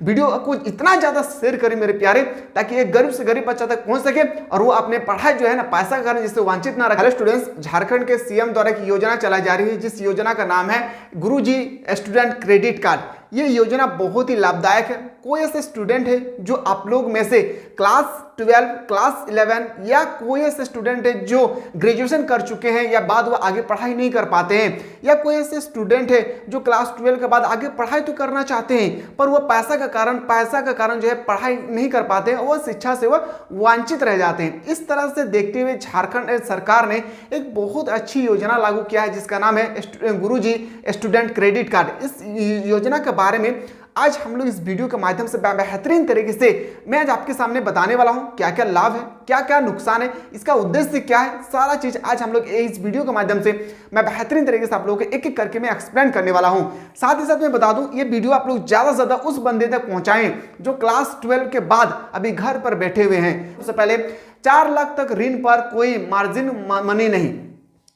Video को इतना ज़्यादा शेयर करें मेरे प्यारे, ताकि एक गरीब से गरीब बच्चा तक पहुंच सके और वो अपने पढ़ाई जो है ना पैसा के कारण जिससे वंचित ना रहे। हेलो स्टूडेंट्स, झारखंड के सीएम द्वारा एक योजना चलाई जा रही है, जिस योजना का नाम है गुरुजी स्टूडेंट क्रेडिट कार्ड। ये योजना बहुत ही लाभदायक है। कोई ऐसे स्टूडेंट है जो आप लोग में से क्लास 12, क्लास 11 या कोई ऐसे स्टूडेंट है जो ग्रेजुएशन कर चुके हैं या बाद वो आगे पढ़ाई नहीं कर पाते हैं, या कोई ऐसे स्टूडेंट है जो क्लास 12 के बाद आगे पढ़ाई तो करना चाहते हैं पर वो पैसा का कारण जो है पढ़ाई नहीं कर पाते हैं, वो शिक्षा से वो वंचित रह जाते हैं। इस तरह से देखते हुए झारखंड सरकार ने एक बहुत अच्छी योजना लागू किया है, जिसका नाम है गुरुजी स्टूडेंट क्रेडिट कार्ड। इस योजना के बारे में आज हम लोग इस वीडियो के माध्यम से बेहतरीन तरीके से मैं आज आपके सामने बताने वाला हूं। क्या क्या लाभ है, क्या क्या नुकसान है, इसका उद्देश्य क्या है, सारा चीज आज हम लोग इस वीडियो के माध्यम से मैं बेहतरीन तरीके से आप लोगों को एक एक करके मैं एक्सप्लेन करने वाला हूं। साथ ही साथ मैं बता दूं, ये वीडियो आप लोग ज्यादा से ज्यादा उस बंदे तक पहुंचाएं जो क्लास 12 के बाद अभी घर पर बैठे हुए हैं। सबसे पहले 4 लाख तक ऋण पर कोई मार्जिन मनी नहीं,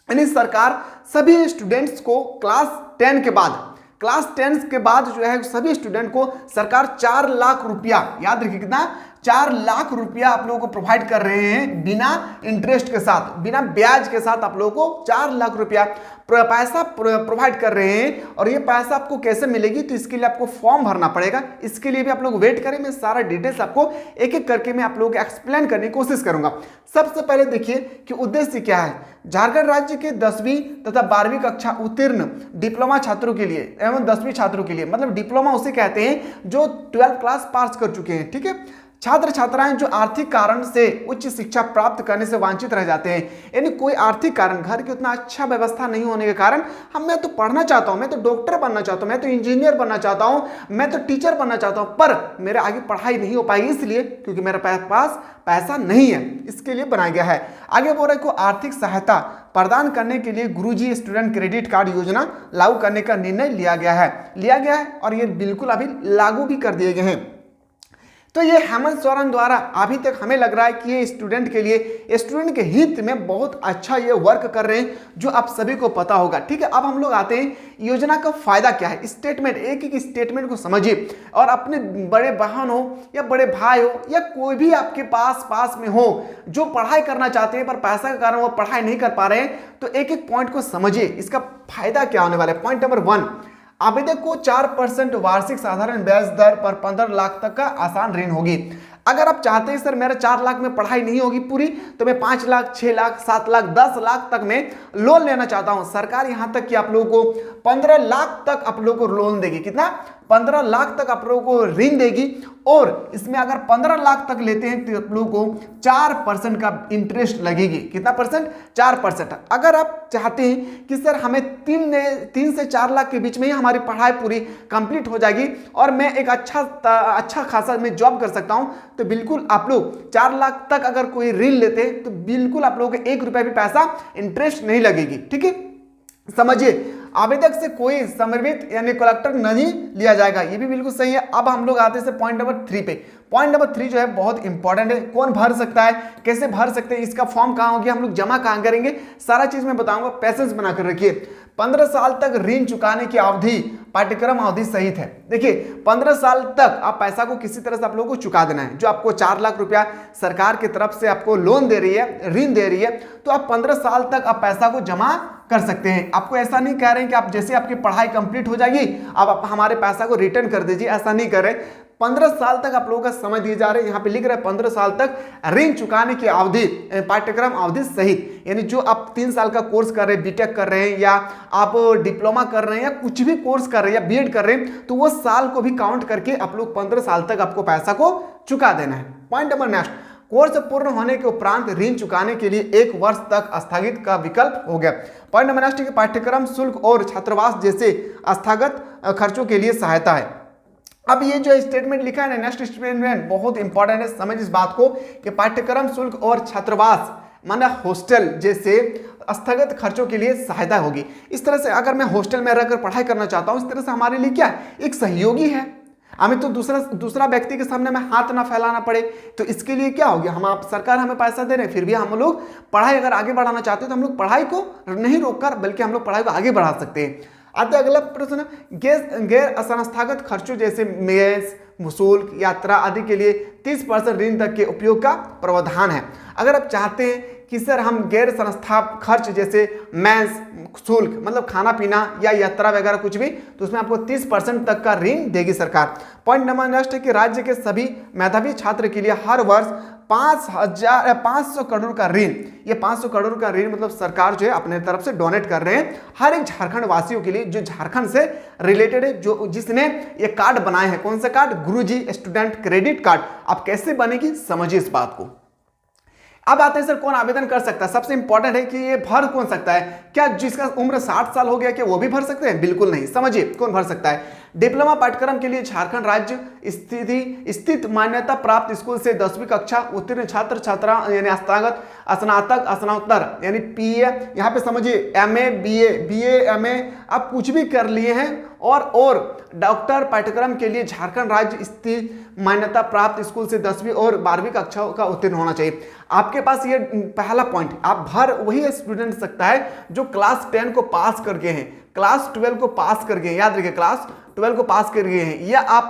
यानी सरकार सभी स्टूडेंट्स को क्लास 10 के बाद जो है सभी स्टूडेंट को सरकार 4 लाख रुपया, याद रखिए कितना, 4 लाख रुपया आप लोगों को प्रोवाइड कर रहे हैं बिना इंटरेस्ट के साथ, बिना ब्याज के साथ आप लोगों को 4 लाख रुपया पैसा प्रोवाइड कर रहे हैं। और ये पैसा आपको कैसे मिलेगी, तो इसके लिए आपको फॉर्म भरना पड़ेगा। इसके लिए भी आप लोग वेट करें, मैं सारा डिटेल्स आपको एक एक करके मैं आप लोगों को एक्सप्लेन करने की कोशिश करूंगा। सबसे पहले देखिए कि उद्देश्य क्या है। झारखंड राज्य के 10वीं तथा 12वीं कक्षा उत्तीर्ण डिप्लोमा छात्रों के लिए एवं 10वीं छात्रों के लिए, मतलब डिप्लोमा उसे कहते हैं जो 12th क्लास पास कर चुके हैं, ठीक है। छात्र छात्राएं जो आर्थिक कारण से उच्च शिक्षा प्राप्त करने से वंचित रह जाते हैं, यानी कोई आर्थिक कारण, घर की उतना अच्छा व्यवस्था नहीं होने के कारण मैं तो पढ़ना चाहता हूं, मैं तो डॉक्टर बनना चाहता हूं, मैं तो इंजीनियर बनना चाहता हूं, मैं तो टीचर बनना चाहता हूं, पर मेरे आगे पढ़ाई नहीं हो पाएगी, इसलिए क्योंकि मेरे पास पैसा नहीं है, इसके लिए बनाया गया है। आगे बोल रहे को आर्थिक सहायता प्रदान करने के लिए गुरुजी स्टूडेंट क्रेडिट कार्ड योजना लागू करने का निर्णय लिया गया है और ये बिल्कुल अभी लागू भी कर दिए गए हैं। तो ये हेमंत सोरेन द्वारा अभी तक हमें लग रहा है कि ये स्टूडेंट के लिए, स्टूडेंट के हित में बहुत अच्छा ये वर्क कर रहे हैं, जो आप सभी को पता होगा, ठीक है। अब हम लोग आते हैं योजना का फायदा क्या है। स्टेटमेंट, एक एक स्टेटमेंट को समझिए और अपने बड़े बहन हो या बड़े भाई हो या कोई भी आपके पास में हो जो पढ़ाई करना चाहते हैं पर पैसा के कारण वो पढ़ाई नहीं कर पा रहे हैं, तो एक एक पॉइंट को समझिए, इसका फायदा क्या होने वाला है। पॉइंट नंबर 1, आवेदक को 4% वार्षिक साधारण ब्याज दर पर 15 लाख तक का आसान ऋण होगी। अगर आप चाहते हैं सर मेरा 4 लाख में पढ़ाई नहीं होगी पूरी, तो मैं 5 लाख, 6 लाख, 7 लाख, 10 लाख तक में लोन लेना चाहता हूं, सरकार यहां तक कि आप लोगों को 15 लाख तक आप लोगों को लोन देगी। कितना? 15 लाख तक आप लोगों को ऋण देगी। और इसमें अगर 15 लाख तक लेते हैं तो आप लोगों को 4% का इंटरेस्ट लगेगी। कितना परसेंट? 4%। अगर आप चाहते हैं कि सर हमें 3 से 4 लाख के बीच में ही हमारी पढ़ाई पूरी कंप्लीट हो जाएगी और मैं एक अच्छा खासा मैं जॉब कर सकता हूं, तो बिल्कुल आप लोग 4 लाख तक अगर कोई ऋण लेते हैं तो बिल्कुल आप लोगों को 1 रुपया भी पैसा इंटरेस्ट नहीं लगेगी, ठीक है। समझिए, आवेदक से कोई समर्पित यानी कलेक्टर नहीं लिया जाएगा, ये भी बिल्कुल सही है। अब हम लोग आते हैं पॉइंट नंबर 3 पे। पॉइंट नंबर 3 जो है बहुत इंपॉर्टेंट है। कौन भर सकता है, कैसे भर सकते हैं, इसका फॉर्म कहाँ होगी, हम लोग जमा कहाँ करेंगे, सारा चीज मैं बताऊंगा। पैसेज बनाकर रखिए। 15 साल तक ऋण चुकाने की अवधि पाठ्यक्रम अवधि सहित है। देखिए 15 साल तक आप पैसा को किसी तरह से आप लोगों को चुका देना है। जो आपको 4 लाख रुपया सरकार की तरफ से आपको लोन दे रही है, ऋण दे रही है, तो आप 15 साल तक आप पैसा को जमा कर सकते हैं। आपको ऐसा नहीं कह रहे हैं कि आप जैसे आपकी पढ़ाई कंप्लीट हो जाएगी आप हमारे पैसा को रिटर्न कर दीजिए, ऐसा नहीं कर रहे। 15 साल तक आप लोगों का समय दिए जा रहे हैं। यहाँ पे लिख रहे हैं 15 साल तक ऋण चुकाने की अवधि पाठ्यक्रम अवधि सहित, यानी जो आप 3 साल का कोर्स कर रहे हैं, बीटेक कर रहे हैं या आप डिप्लोमा कर रहे हैं या कुछ भी कोर्स कर रहे हैं या बीएड कर रहे हैं, तो वो साल को भी काउंट करके आप लोग 15 साल तक आपको पैसा को चुका देना है। पॉइंट नंबर नेक्स्ट, कोर्स पूर्ण होने के उपरांत ऋण चुकाने के लिए 1 वर्ष तक स्थगित का विकल्प हो गया। पॉइंट नंबर नेक्स्ट, पाठ्यक्रम शुल्क और छात्रावास जैसे स्थगित खर्चों के लिए सहायता है। अब ये जो स्टेटमेंट लिखा है ना, नेक्स्ट स्टेटमेंट बहुत इंपॉर्टेंट है, समझ इस बात को कि पाठ्यक्रम शुल्क और छात्रावास माना हॉस्टल जैसे स्थगित खर्चों के लिए सहायता होगी। इस तरह से अगर मैं हॉस्टल में रहकर पढ़ाई करना चाहता हूं, इस तरह से हमारे लिए क्या एक सहयोगी है, हमें तो दूसरा व्यक्ति के सामने में हाथ ना फैलाना पड़े। तो इसके लिए क्या होगी, हम आप सरकार हमें पैसा दे रहे हैं, फिर भी हम लोग पढ़ाई अगर आगे बढ़ाना चाहते हैं तो हम लोग पढ़ाई को नहीं रोककर बल्कि हम लोग पढ़ाई को आगे बढ़ा सकते हैं। आते अगला प्रश्न, गैर संस्थागत खर्चों जैसे मेस, शुल्क, यात्रा आदि के लिए 30% ऋण तक के उपयोग का प्रावधान है। अगर आप चाहते हैं कि सर हम गैर संस्था खर्च जैसे मेस, शुल्क मतलब खाना पीना या यात्रा वगैरह कुछ भी, तो उसमें आपको 30% तक का ऋण देगी सरकार। पॉइंट नंबर नेक्स्ट है कि राज्य के सभी मेधावी छात्र के लिए हर वर्ष 500 करोड़ का ऋण, ये 500 करोड़ का ऋण मतलब सरकार जो है अपने तरफ से डोनेट कर रहे हैं हर एक झारखंड वासियों के लिए जो झारखंड से रिलेटेड है, जो जिसने ये कार्ड बनाए हैं। कौन सा कार्ड? गुरुजी स्टूडेंट क्रेडिट कार्ड। अब कैसे बनेगी समझिए इस बात को। अब आते हैं सर कौन आवेदन कर सकता है। सबसे इंपॉर्टेंट है कि ये भर कौन सकता है। क्या जिसका उम्र 60 साल हो गया क्या वो भी भर सकते हैं? बिल्कुल नहीं। समझिए कौन भर सकता है। डिप्लोमा पाठ्यक्रम के लिए झारखंड राज्य स्थित मान्यता प्राप्त स्कूल से 10वीं कक्षा उत्तीर्ण छात्र छात्रा यानी स्नातक स्नातोत्तर यानी पीए, यहाँ पे समझिए एमए, बीए, एमए आप कुछ भी कर लिए हैं और डॉक्टर पाठ्यक्रम के लिए झारखंड राज्य स्थित मान्यता प्राप्त स्कूल से 10वीं और 12वीं कक्षा का उत्तीर्ण होना चाहिए। आपके पास ये पहला पॉइंट, आप भर वही स्टूडेंट सकता है जो क्लास 10 को पास करके हैं, क्लास 12 को पास करके हैं, याद रखिए क्लास 12 को पास कर गए हैं, या आप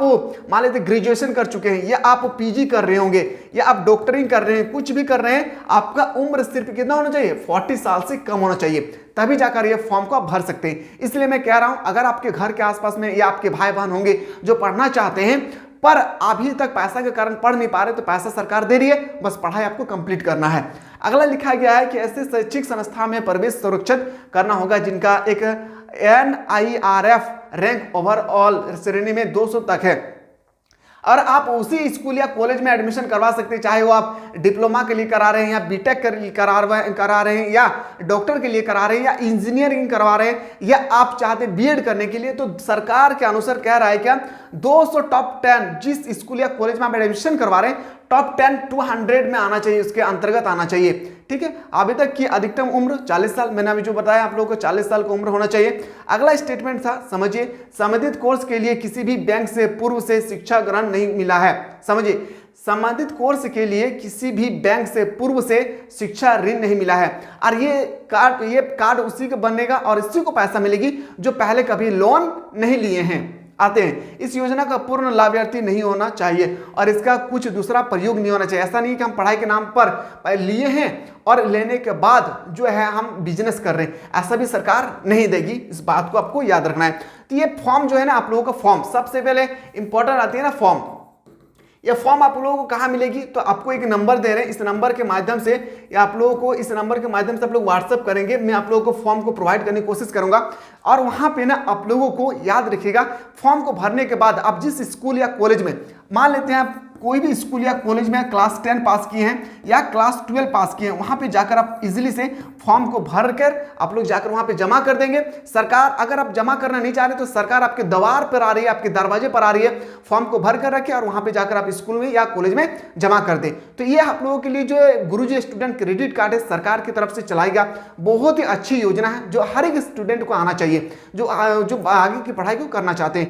मान लेते ग्रेजुएशन कर चुके हैं, या आप पीजी कर रहे होंगे, या आप डॉक्टरिंग कर रहे हैं, कुछ भी कर रहे हैं, आपका उम्र सिर्फ कितना होना चाहिए? 40 साल से कम होना चाहिए, तभी जाकर ये फॉर्म को आप भर सकते हैं। इसलिए मैं कह रहा हूं अगर आपके घर के आसपास में या आपके भाई बहन होंगे जो पढ़ना चाहते हैं पर अभी तक पैसा के कारण पढ़ नहीं पा रहे, तो पैसा सरकार दे रही है, बस पढ़ाई आपको कंप्लीट करना है। अगला लिखा गया है कि ऐसे शैक्षिक संस्था में प्रवेश सुरक्षित करना होगा जिनका एक NIRF रैंक ओवरऑल श्रेणी में 200 तक है, और आप उसी स्कूल या कॉलेज में एडमिशन करवा सकते हैं, चाहे वो आप डिप्लोमा के लिए करा रहे हैं या बीटेक करा रहे हैं या डॉक्टर के लिए करा रहे हैं या इंजीनियरिंग करवा रहे हैं या आप चाहते हैं बीएड करने के लिए। तो सरकार के अनुसार कह रहा है क्या 200 टॉप 10 जिस स्कूल या कॉलेज में आप एडमिशन करवा रहे हैं टॉप 10 200 में आना चाहिए, उसके अंतर्गत आना चाहिए। ठीक है, अभी तक की अधिकतम उम्र 40 साल, मैंने अभी जो बताया आप लोगों को 40 साल की उम्र होना चाहिए। अगला स्टेटमेंट था, समझिए, संबंधित कोर्स के लिए किसी भी बैंक से पूर्व से शिक्षा ग्रहण नहीं मिला है। समझिए, संबंधित कोर्स के लिए किसी भी बैंक से पूर्व से शिक्षा ऋण नहीं मिला है, और ये कार्ड उसी को बनेगा और इसी को पैसा मिलेगी जो पहले कभी लोन नहीं लिए हैं। आते हैं, इस योजना का पूर्ण लाभार्थी नहीं होना चाहिए और इसका कुछ दूसरा प्रयोग नहीं होना चाहिए। ऐसा नहीं कि हम पढ़ाई के नाम पर लिए हैं और लेने के बाद जो है हम बिजनेस कर रहे हैं, ऐसा भी सरकार नहीं देगी, इस बात को आपको याद रखना है। तो ये फॉर्म जो है ना आप लोगों का फॉर्म, सबसे पहले इंपॉर्टेंट आती है ना फॉर्म। ये फॉर्म आप लोगों को कहाँ मिलेगी? तो आपको एक नंबर दे रहे हैं, इस नंबर के माध्यम से या आप लोगों को इस नंबर के माध्यम से आप लोग व्हाट्सअप करेंगे, मैं आप लोगों को फॉर्म को प्रोवाइड करने की कोशिश करूंगा। और वहां पे ना आप लोगों को याद रखिएगा, फॉर्म को भरने के बाद आप जिस स्कूल या कॉलेज में, मान लेते हैं आप कोई भी स्कूल या कॉलेज में क्लास 10 पास किए हैं या क्लास 12 पास किए हैं, वहां पे जाकर आप इजीली से फॉर्म को भर कर आप लोग जाकर वहां पे जमा कर देंगे। सरकार, अगर आप जमा करना नहीं चाह रहे तो सरकार आपके द्वार पर आ रही है, आपके दरवाजे पर आ रही है, फॉर्म को भर कर रखें और वहां पे जाकर आप स्कूल में या कॉलेज में जमा कर दें। तो ये आप लोगों के लिए जो गुरुजी स्टूडेंट क्रेडिट कार्ड है सरकार की तरफ से चलाएगा, बहुत ही अच्छी योजना है जो हर एक स्टूडेंट को आना चाहिए, जो आगे की पढ़ाई को करना चाहते हैं।